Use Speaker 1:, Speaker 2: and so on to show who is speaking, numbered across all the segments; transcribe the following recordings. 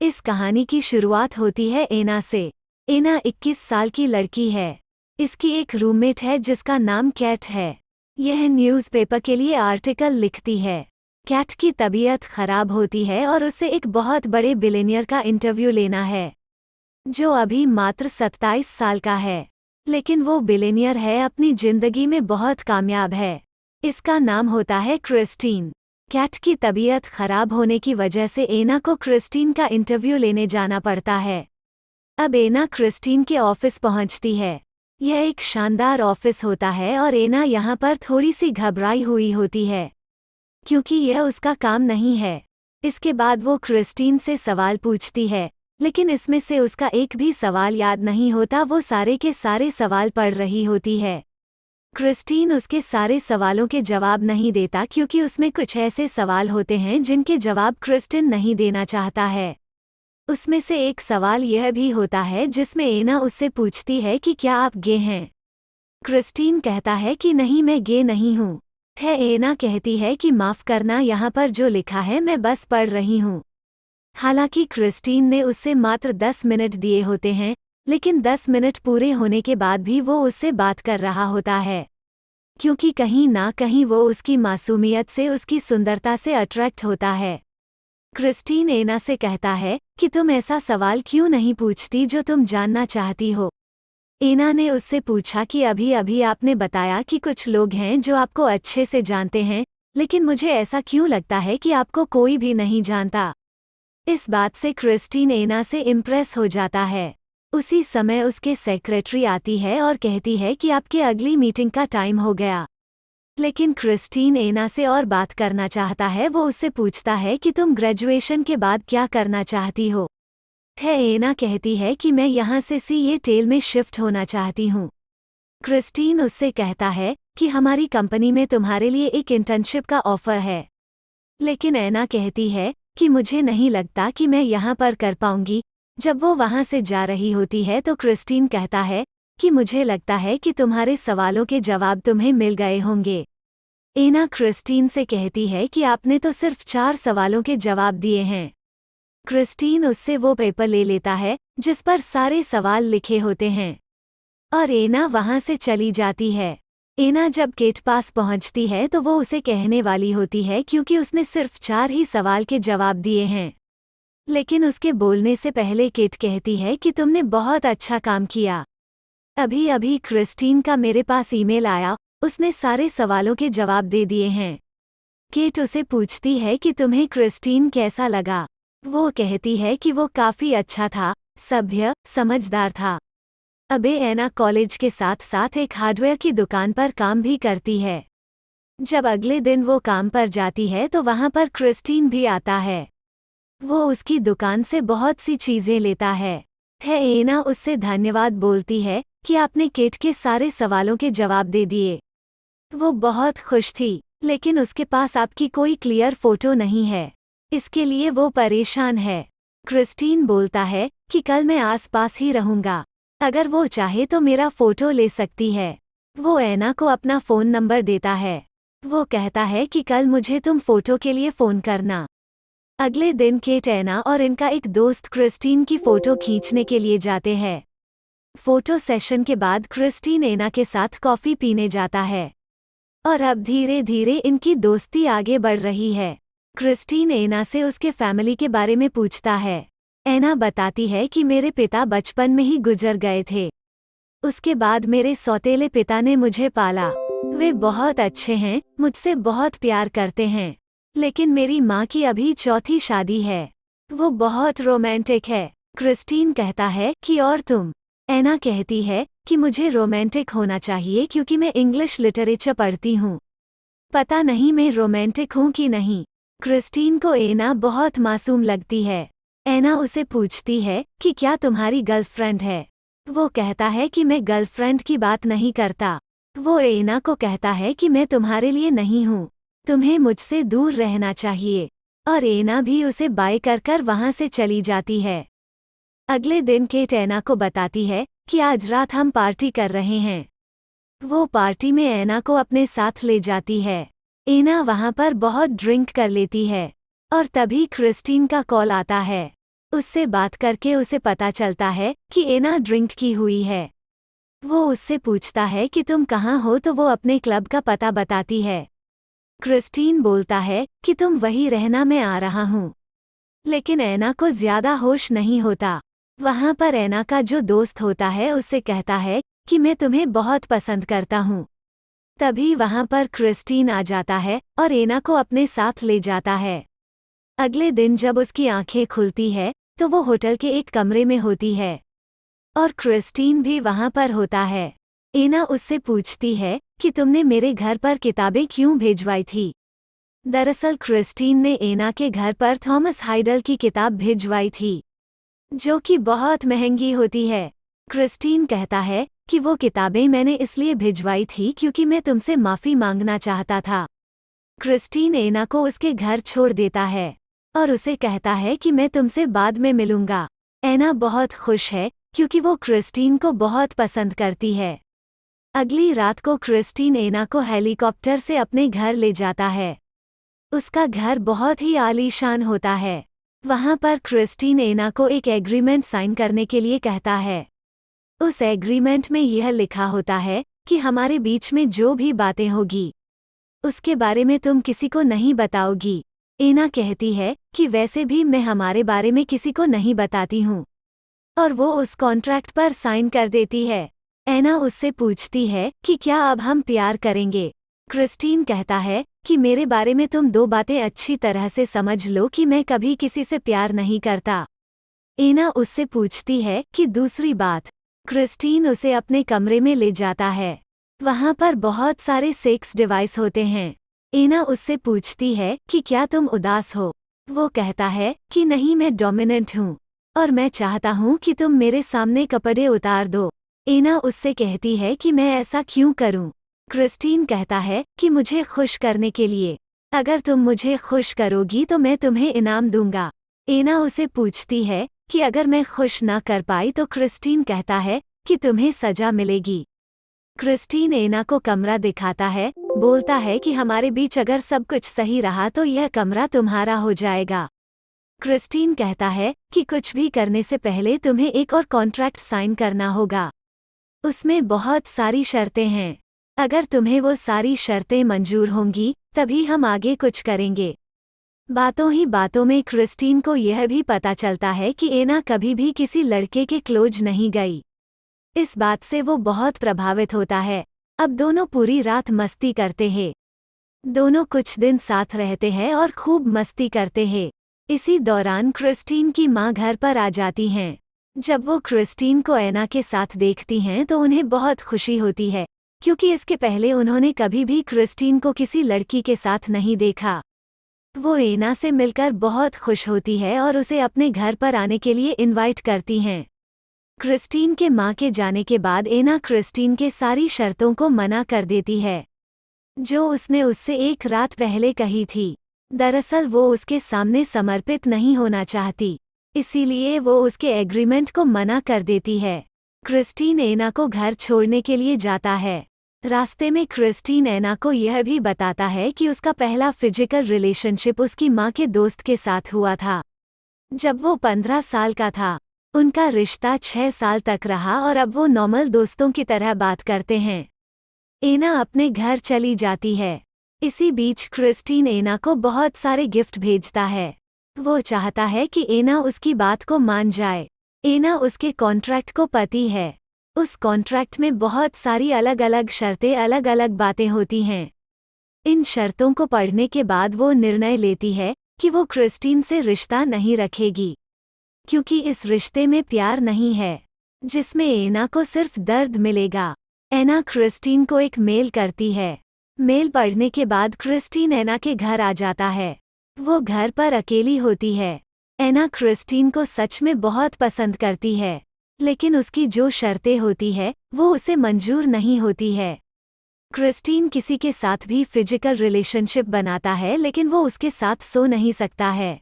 Speaker 1: इस कहानी की शुरुआत होती है एना से। एना 21 साल की लड़की है। इसकी एक रूममेट है जिसका नाम कैट है। यह न्यूज़पेपर के लिए आर्टिकल लिखती है। कैट की तबीयत खराब होती है और उसे एक बहुत बड़े बिलियनियर का इंटरव्यू लेना है, जो अभी मात्र 27 साल का है। लेकिन वो बिलियनियर है, अपनी जिंदगी में बहुत कामयाब है। इसका नाम होता है क्रिस्टीन। कैट की तबीयत खराब होने की वजह से एना को क्रिस्टीन का इंटरव्यू लेने जाना पड़ता है। अब एना क्रिस्टीन के ऑफिस पहुंचती है। यह एक शानदार ऑफिस होता है और एना यहाँ पर थोड़ी सी घबराई हुई होती है, क्योंकि यह उसका काम नहीं है। इसके बाद वो क्रिस्टीन से सवाल पूछती है, लेकिन इसमें से उसका एक भी सवाल याद नहीं होता। वो सारे के सारे सवाल पढ़ रही होती है। क्रिस्टीन उसके सारे सवालों के जवाब नहीं देता, क्योंकि उसमें कुछ ऐसे सवाल होते हैं जिनके जवाब क्रिस्टीन नहीं देना चाहता है। उसमें से एक सवाल यह भी होता है जिसमें एना उससे पूछती है कि क्या आप गे हैं। क्रिस्टीन कहता है कि नहीं, मैं गे नहीं हूँ। एना कहती है कि माफ़ करना, यहाँ पर जो लिखा है मैं बस पढ़ रही हूँ। हालांकि क्रिस्टीन ने उससे मात्र 10 मिनट दिए होते हैं, लेकिन 10 मिनट पूरे होने के बाद भी वो उससे बात कर रहा होता है, क्योंकि कहीं ना कहीं वो उसकी मासूमियत से, उसकी सुंदरता से अट्रैक्ट होता है। क्रिस्टीन एना से कहता है कि तुम ऐसा सवाल क्यों नहीं पूछती जो तुम जानना चाहती हो। एना ने उससे पूछा कि अभी अभी आपने बताया कि कुछ लोग हैं जो आपको अच्छे से जानते हैं, लेकिन मुझे ऐसा क्यों लगता है कि आपको कोई भी नहीं जानता। इस बात से क्रिस्टीन एना से इम्प्रेस हो जाता है। उसी समय उसके सेक्रेटरी आती है और कहती है कि आपके अगली मीटिंग का टाइम हो गया। लेकिन क्रिस्टीन एना से और बात करना चाहता है। वो उससे पूछता है कि तुम ग्रेजुएशन के बाद क्या करना चाहती हो। एना कहती है कि मैं यहाँ से सीएटल में शिफ्ट होना चाहती हूँ। क्रिस्टीन उससे कहता है कि हमारी कंपनी में तुम्हारे लिए एक इंटर्नशिप का ऑफर है। लेकिन एना कहती है कि मुझे नहीं लगता कि मैं यहाँ पर कर पाऊंगी। जब वो वहाँ से जा रही होती है तो क्रिस्टीन कहता है कि मुझे लगता है कि तुम्हारे सवालों के जवाब तुम्हें मिल गए होंगे। एना क्रिस्टीन से कहती है कि आपने तो सिर्फ 4 सवालों के जवाब दिए हैं। क्रिस्टीन उससे वो पेपर ले लेता है जिस पर सारे सवाल लिखे होते हैं, और एना वहाँ से चली जाती है। एना जब केट पास पहुँचती है तो वो उसे कहने वाली होती है, क्योंकि उसने सिर्फ 4 ही सवाल के जवाब दिए हैं। लेकिन उसके बोलने से पहले केट कहती है कि तुमने बहुत अच्छा काम किया। अभी अभी क्रिस्टीन का मेरे पास ईमेल आया, उसने सारे सवालों के जवाब दे दिए हैं। केट उसे पूछती है कि तुम्हें क्रिस्टीन कैसा लगा। वो कहती है कि वो काफ़ी अच्छा था, सभ्य, समझदार था। अबे एना कॉलेज के साथ साथ एक हार्डवेयर की दुकान पर काम भी करती है। जब अगले दिन वो काम पर जाती है तो वहाँ पर क्रिस्टीन भी आता है। वो उसकी दुकान से बहुत सी चीज़ें लेता है। एना उससे धन्यवाद बोलती है कि आपने केट के सारे सवालों के जवाब दे दिए। वो बहुत खुश थी, लेकिन उसके पास आपकी कोई क्लियर फोटो नहीं है, इसके लिए वो परेशान है। क्रिस्टीन बोलता है कि कल मैं आसपास ही रहूँगा, अगर वो चाहे तो मेरा फ़ोटो ले सकती है। वो एना को अपना फ़ोन नंबर देता है। वो कहता है कि कल मुझे तुम फ़ोटो के लिए फ़ोन करना। अगले दिन केट, एना और इनका एक दोस्त क्रिस्टीन की फ़ोटो खींचने के लिए जाते हैं। फ़ोटो सेशन के बाद क्रिस्टीन एना के साथ कॉफ़ी पीने जाता है, और अब धीरे धीरे इनकी दोस्ती आगे बढ़ रही है। क्रिस्टीन एना से उसके फैमिली के बारे में पूछता है। एना बताती है कि मेरे पिता बचपन में ही गुजर गए थे। उसके बाद मेरे सौतेले पिता ने मुझे पाला। वे बहुत अच्छे हैं, मुझसे बहुत प्यार करते हैं। लेकिन मेरी माँ की अभी 4थी शादी है। वो बहुत रोमांटिक है। क्रिस्टीन कहता है कि और तुम? एना कहती है कि मुझे रोमांटिक होना चाहिए क्योंकि मैं इंग्लिश लिटरेचर पढ़ती हूँ। पता नहीं मैं रोमांटिक हूँ कि नहीं। क्रिस्टीन को एना बहुत मासूम लगती है। एना उसे पूछती है कि क्या तुम्हारी गर्लफ्रेंड है। वो कहता है कि मैं गर्लफ्रेंड की बात नहीं करता। वो एना को कहता है कि मैं तुम्हारे लिए नहीं हूँ, तुम्हें मुझसे दूर रहना चाहिए। और एना भी उसे बाय कर कर वहाँ से चली जाती है। अगले दिन केट एना को बताती है कि आज रात हम पार्टी कर रहे हैं। वो पार्टी में एना को अपने साथ ले जाती है। एना वहाँ पर बहुत ड्रिंक कर लेती है, और तभी क्रिस्टीन का कॉल आता है। उससे बात करके उसे पता चलता है कि एना ड्रिंक की हुई है। वो उससे पूछता है कि तुम कहाँ हो, तो वो अपने क्लब का पता बताती है। क्रिस्टीन बोलता है कि तुम वहीं रहना, मैं आ रहा हूँ। लेकिन एना को ज्यादा होश नहीं होता। वहां पर एना का जो दोस्त होता है उससे कहता है कि मैं तुम्हें बहुत पसंद करता हूँ। तभी वहां पर क्रिस्टीन आ जाता है और एना को अपने साथ ले जाता है। अगले दिन जब उसकी आंखें खुलती है तो वो होटल के एक कमरे में होती है और क्रिस्टीन भी वहां पर होता है। एना उससे पूछती है कि तुमने मेरे घर पर किताबें क्यों भेजवाई थी। दरअसल क्रिस्टीन ने एना के घर पर थॉमस हाइडल की किताब भिजवाई थी, जो कि बहुत महंगी होती है। क्रिस्टीन कहता है कि वो किताबें मैंने इसलिए भिजवाई थी क्योंकि मैं तुमसे माफ़ी मांगना चाहता था। क्रिस्टीन एना को उसके घर छोड़ देता है और उसे कहता है कि मैं तुमसे बाद में मिलूंगा। एना बहुत खुश है क्योंकि वो क्रिस्टीन को बहुत पसंद करती है। अगली रात को क्रिस्टीन एना को हेलीकॉप्टर से अपने घर ले जाता है। उसका घर बहुत ही आलीशान होता है। वहां पर क्रिस्टीन एना को एक एग्रीमेंट साइन करने के लिए कहता है। उस एग्रीमेंट में यह लिखा होता है कि हमारे बीच में जो भी बातें होगी उसके बारे में तुम किसी को नहीं बताओगी। एना कहती है कि वैसे भी मैं हमारे बारे में किसी को नहीं बताती हूँ, और वो उस कॉन्ट्रैक्ट पर साइन कर देती है। एना उससे पूछती है कि क्या अब हम प्यार करेंगे। क्रिस्टीन कहता है कि मेरे बारे में तुम दो बातें अच्छी तरह से समझ लो कि मैं कभी किसी से प्यार नहीं करता। एना उससे पूछती है कि दूसरी बात। क्रिस्टीन उसे अपने कमरे में ले जाता है। वहां पर बहुत सारे सेक्स डिवाइस होते हैं। एना उससे पूछती है कि क्या तुम उदास हो। वो कहता है कि नहीं, मैं डोमिनेंट हूँ और मैं चाहता हूँ कि तुम मेरे सामने कपड़े उतार दो। एना उससे कहती है कि मैं ऐसा क्यों करूँ। क्रिस्टीन कहता है कि मुझे खुश करने के लिए। अगर तुम मुझे खुश करोगी तो मैं तुम्हें इनाम दूंगा। एना उसे पूछती है कि अगर मैं खुश ना कर पाई तो क्रिस्टीन कहता है कि तुम्हें सजा मिलेगी। क्रिस्टीन एना को कमरा दिखाता है, बोलता है कि हमारे बीच अगर सब कुछ सही रहा तो यह कमरा तुम्हारा हो जाएगा। क्रिस्टीन कहता है कि कुछ भी करने से पहले तुम्हें एक और कॉन्ट्रैक्ट साइन करना होगा। उसमें बहुत सारी शर्तें हैं। अगर तुम्हें वो सारी शर्तें मंजूर होंगी तभी हम आगे कुछ करेंगे। बातों ही बातों में क्रिस्टीन को यह भी पता चलता है कि एना कभी भी किसी लड़के के क्लोज नहीं गई। इस बात से वो बहुत प्रभावित होता है। अब दोनों पूरी रात मस्ती करते हैं। दोनों कुछ दिन साथ रहते हैं और खूब मस्ती करते हैं। इसी दौरान क्रिस्टीन की माँ घर पर आ जाती हैं। जब वो क्रिस्टीन को एना के साथ देखती हैं तो उन्हें बहुत खुशी होती है, क्योंकि इसके पहले उन्होंने कभी भी क्रिस्टीन को किसी लड़की के साथ नहीं देखा। वो एना से मिलकर बहुत खुश होती है और उसे अपने घर पर आने के लिए इनवाइट करती हैं। क्रिस्टीन के माँ के जाने के बाद एना क्रिस्टीन के सारी शर्तों को मना कर देती है, जो उसने उससे एक रात पहले कही थी। दरअसल वो उसके सामने समर्पित नहीं होना चाहती, इसीलिए वो उसके एग्रीमेंट को मना कर देती है। क्रिस्टीन एना को घर छोड़ने के लिए जाता है। रास्ते में क्रिस्टीन एना को यह भी बताता है कि उसका पहला फिजिकल रिलेशनशिप उसकी माँ के दोस्त के साथ हुआ था, जब वो 15 साल का था। उनका रिश्ता 6 साल तक रहा और अब वो नॉर्मल दोस्तों की तरह बात करते हैं। एना अपने घर चली जाती है। इसी बीच क्रिस्टीन एना को बहुत सारे गिफ्ट भेजता है। वो चाहता है कि एना उसकी बात को मान जाए। एना उसके कॉन्ट्रैक्ट को पढ़ती है। उस कॉन्ट्रैक्ट में बहुत सारी अलग अलग शर्तें, अलग अलग बातें होती हैं। इन शर्तों को पढ़ने के बाद वो निर्णय लेती है कि वो क्रिस्टीन से रिश्ता नहीं रखेगी, क्योंकि इस रिश्ते में प्यार नहीं है, जिसमें एना को सिर्फ दर्द मिलेगा। एना क्रिस्टीन को एक मेल करती है। मेल पढ़ने के बाद क्रिस्टीन एना के घर आ जाता है। वो घर पर अकेली होती है। एना क्रिस्टीन को सच में बहुत पसंद करती है, लेकिन उसकी जो शर्तें होती है वो उसे मंजूर नहीं होती है। क्रिस्टीन किसी के साथ भी फिजिकल रिलेशनशिप बनाता है, लेकिन वो उसके साथ सो नहीं सकता है।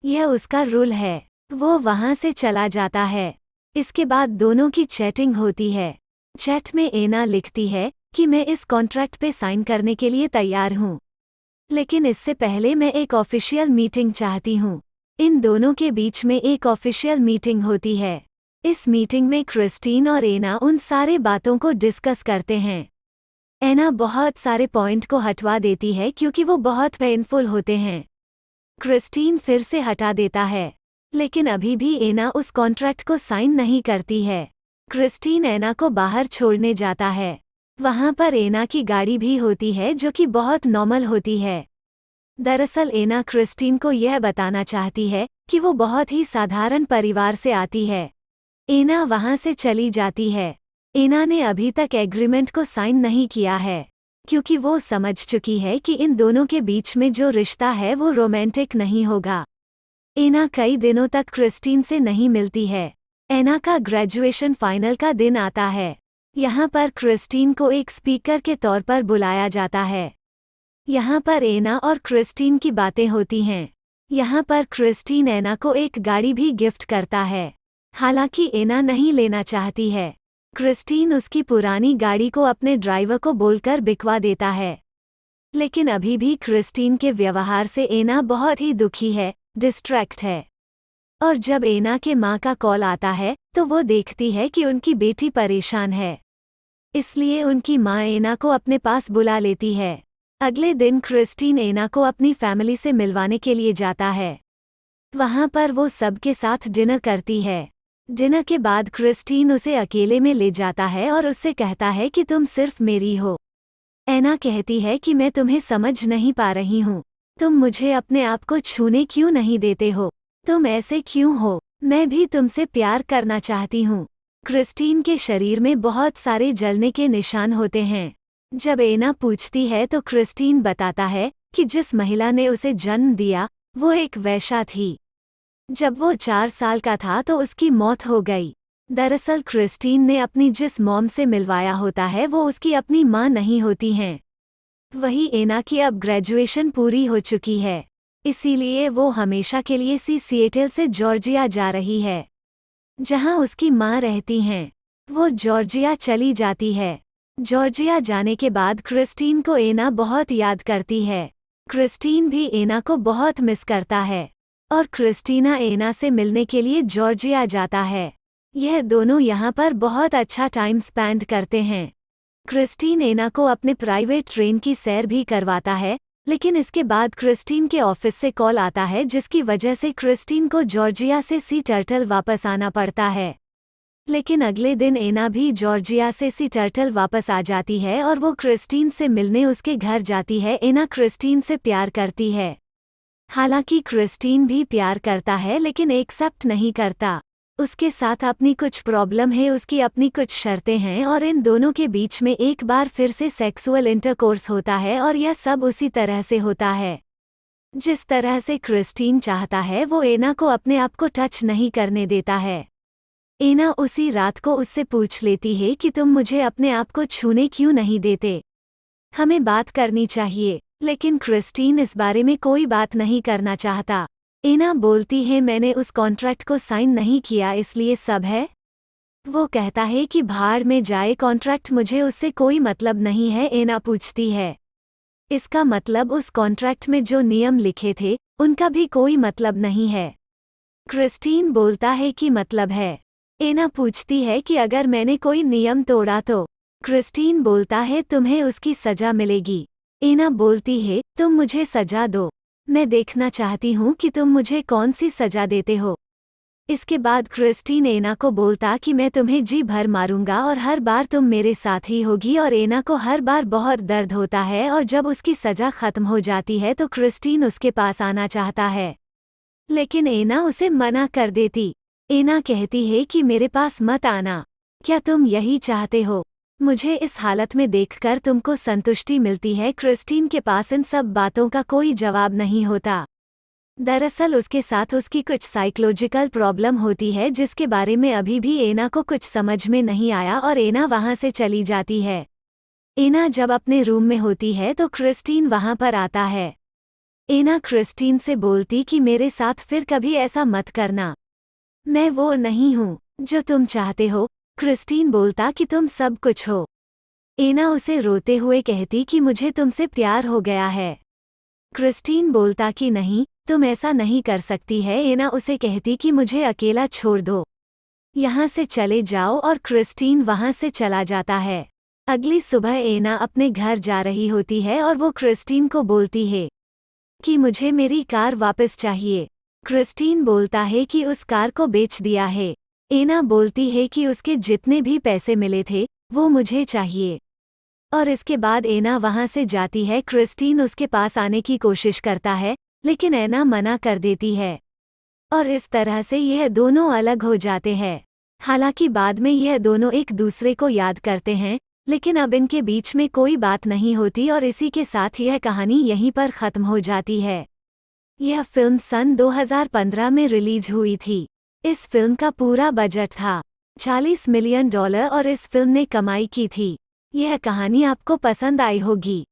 Speaker 1: यह उसका रूल है। वो वहां से चला जाता है। इसके बाद दोनों की चैटिंग होती है। चैट में एना लिखती है कि मैं इस कॉन्ट्रैक्ट पे साइन करने के लिए तैयार हूँ, लेकिन इससे पहले मैं एक ऑफिशियल मीटिंग चाहती हूँ। इन दोनों के बीच में एक ऑफिशियल मीटिंग होती है। इस मीटिंग में क्रिस्टीन और एना उन सारे बातों को डिस्कस करते हैं। एना बहुत सारे पॉइंट को हटवा देती है क्योंकि वो बहुत पेनफुल होते हैं। क्रिस्टीन फिर से हटा देता है, लेकिन अभी भी एना उस कॉन्ट्रैक्ट को साइन नहीं करती है। क्रिस्टीन एना को बाहर छोड़ने जाता है। वहाँ पर एना की गाड़ी भी होती है जो कि बहुत नॉर्मल होती है। दरअसल एना क्रिस्टीन को यह बताना चाहती है कि वो बहुत ही साधारण परिवार से आती है। एना वहाँ से चली जाती है। एना ने अभी तक एग्रीमेंट को साइन नहीं किया है, क्योंकि वो समझ चुकी है कि इन दोनों के बीच में जो रिश्ता है वो रोमांटिक नहीं होगा। एना कई दिनों तक क्रिस्टीन से नहीं मिलती है। एना का ग्रेजुएशन फाइनल का दिन आता है। यहाँ पर क्रिस्टीन को एक स्पीकर के तौर पर बुलाया जाता है। यहाँ पर एना और क्रिस्टीन की बातें होती हैं। यहाँ पर क्रिस्टीन एना को एक गाड़ी भी गिफ्ट करता है। हालांकि एना नहीं लेना चाहती है। क्रिस्टीन उसकी पुरानी गाड़ी को अपने ड्राइवर को बोलकर बिकवा देता है। लेकिन अभी भी क्रिस्टीन के व्यवहार से एना बहुत ही दुखी है, डिस्ट्रैक्ट है। और जब एना के माँ का कॉल आता है तो वो देखती है कि उनकी बेटी परेशान है। इसलिए उनकी माँ एना को अपने पास बुला लेती है। अगले दिन क्रिस्टीन एना को अपनी फैमिली से मिलवाने के लिए जाता है। वहाँ पर वो सबके साथ डिनर करती है। डिनर के बाद क्रिस्टीन उसे अकेले में ले जाता है और उससे कहता है कि तुम सिर्फ मेरी हो। एना कहती है कि मैं तुम्हें समझ नहीं पा रही हूँ। तुम मुझे अपने आप को छूने क्यों नहीं देते हो? तुम ऐसे क्यों हो? मैं भी तुमसे प्यार करना चाहती हूँ। क्रिस्टीन के शरीर में बहुत सारे जलने के निशान होते हैं। जब एना पूछती है तो क्रिस्टीन बताता है कि जिस महिला ने उसे जन्म दिया वो एक वेश्या थी। जब वो 4 साल का था तो उसकी मौत हो गई। दरअसल क्रिस्टीन ने अपनी जिस मॉम से मिलवाया होता है वो उसकी अपनी माँ नहीं होती हैं। वही एना की अब ग्रेजुएशन पूरी हो चुकी है, इसीलिए वो हमेशा के लिए सिएटल से जॉर्जिया जा रही है, जहाँ उसकी माँ रहती हैं। वो जॉर्जिया चली जाती है। जॉर्जिया जाने के बाद क्रिस्टीन को एना बहुत याद करती है। क्रिस्टीन भी एना को बहुत मिस करता है और क्रिस्टीना एना से मिलने के लिए जॉर्जिया जाता है। यह दोनों यहाँ पर बहुत अच्छा टाइम स्पेंड करते हैं। क्रिस्टीन एना को अपने प्राइवेट ट्रेन की सैर भी करवाता है, लेकिन इसके बाद क्रिस्टीन के ऑफिस से कॉल आता है जिसकी वजह से क्रिस्टीन को जॉर्जिया से सिएटल वापस आना पड़ता है। लेकिन अगले दिन एना भी जॉर्जिया से सिएटल वापस आ जाती है और वो क्रिस्टीन से मिलने उसके घर जाती है। एना क्रिस्टीन से प्यार करती है। हालांकि क्रिस्टीन भी प्यार करता है लेकिन एक्सेप्ट नहीं करता। उसके साथ अपनी कुछ प्रॉब्लम है, उसकी अपनी कुछ शर्तें हैं और इन दोनों के बीच में एक बार फिर से सेक्सुअल इंटरकोर्स होता है और यह सब उसी तरह से होता है जिस तरह से क्रिस्टीन चाहता है। वो एना को अपने आप को टच नहीं करने देता है। एना उसी रात को उससे पूछ लेती है कि तुम मुझे अपने आप को छूने क्यों नहीं देते? हमें बात करनी चाहिए। लेकिन क्रिस्टीन इस बारे में कोई बात नहीं करना चाहता। एना बोलती है मैंने उस कॉन्ट्रैक्ट को साइन नहीं किया इसलिए सब है। वो कहता है कि भाड़ में जाए कॉन्ट्रैक्ट, मुझे उससे कोई मतलब नहीं है। एना पूछती है इसका मतलब उस कॉन्ट्रैक्ट में जो नियम लिखे थे उनका भी कोई मतलब नहीं है? क्रिस्टीन बोलता है कि मतलब है। एना पूछती है कि अगर मैंने कोई नियम तोड़ा तो? क्रिस्टीन बोलता है तुम्हें उसकी सजा मिलेगी। एना बोलती है तुम मुझे सजा दो, मैं देखना चाहती हूँ कि तुम मुझे कौन सी सजा देते हो। इसके बाद क्रिस्टीन एना को बोलता कि मैं तुम्हें जी भर मारूंगा और हर बार तुम मेरे साथ ही होगी। और एना को हर बार बहुत दर्द होता है और जब उसकी सजा खत्म हो जाती है तो क्रिस्टीन उसके पास आना चाहता है, लेकिन एना उसे मना कर देती। एना कहती है कि मेरे पास मत आना, क्या तुम यही चाहते हो? मुझे इस हालत में देखकर तुमको संतुष्टि मिलती है। क्रिस्टीन के पास इन सब बातों का कोई जवाब नहीं होता। दरअसल उसके साथ उसकी कुछ साइकोलॉजिकल प्रॉब्लम होती है जिसके बारे में अभी भी एना को कुछ समझ में नहीं आया और एना वहाँ से चली जाती है। एना जब अपने रूम में होती है तो क्रिस्टीन वहाँ पर आता है। एना क्रिस्टीन से बोलती कि मेरे साथ फिर कभी ऐसा मत करना, मैं वो नहीं हूँ जो तुम चाहते हो। क्रिस्टीन बोलता कि तुम सब कुछ हो। एना उसे रोते हुए कहती कि मुझे तुमसे प्यार हो गया है। क्रिस्टीन बोलता कि नहीं, तुम ऐसा नहीं कर सकती है। एना उसे कहती कि मुझे अकेला छोड़ दो, यहाँ से चले जाओ, और क्रिस्टीन वहाँ से चला जाता है। अगली सुबह एना अपने घर जा रही होती है और वो क्रिस्टीन को बोलती है कि मुझे मेरी कार वापस चाहिए। क्रिस्टीन बोलता है कि उस कार को बेच दिया है। एना बोलती है कि उसके जितने भी पैसे मिले थे वो मुझे चाहिए, और इसके बाद एना वहाँ से जाती है। क्रिस्टीन उसके पास आने की कोशिश करता है, लेकिन एना मना कर देती है, और इस तरह से यह दोनों अलग हो जाते हैं। हालांकि बाद में यह दोनों एक दूसरे को याद करते हैं, लेकिन अब इनके बीच में कोई बात नहीं होती, और इसी के साथ यह कहानी यहीं पर ख़त्म हो जाती है। यह फिल्म सन 2015 में रिलीज हुई थी। इस फिल्म का पूरा बजट था $40 मिलियन, और इस फिल्म ने कमाई की थी। यह कहानी आपको पसंद आई होगी।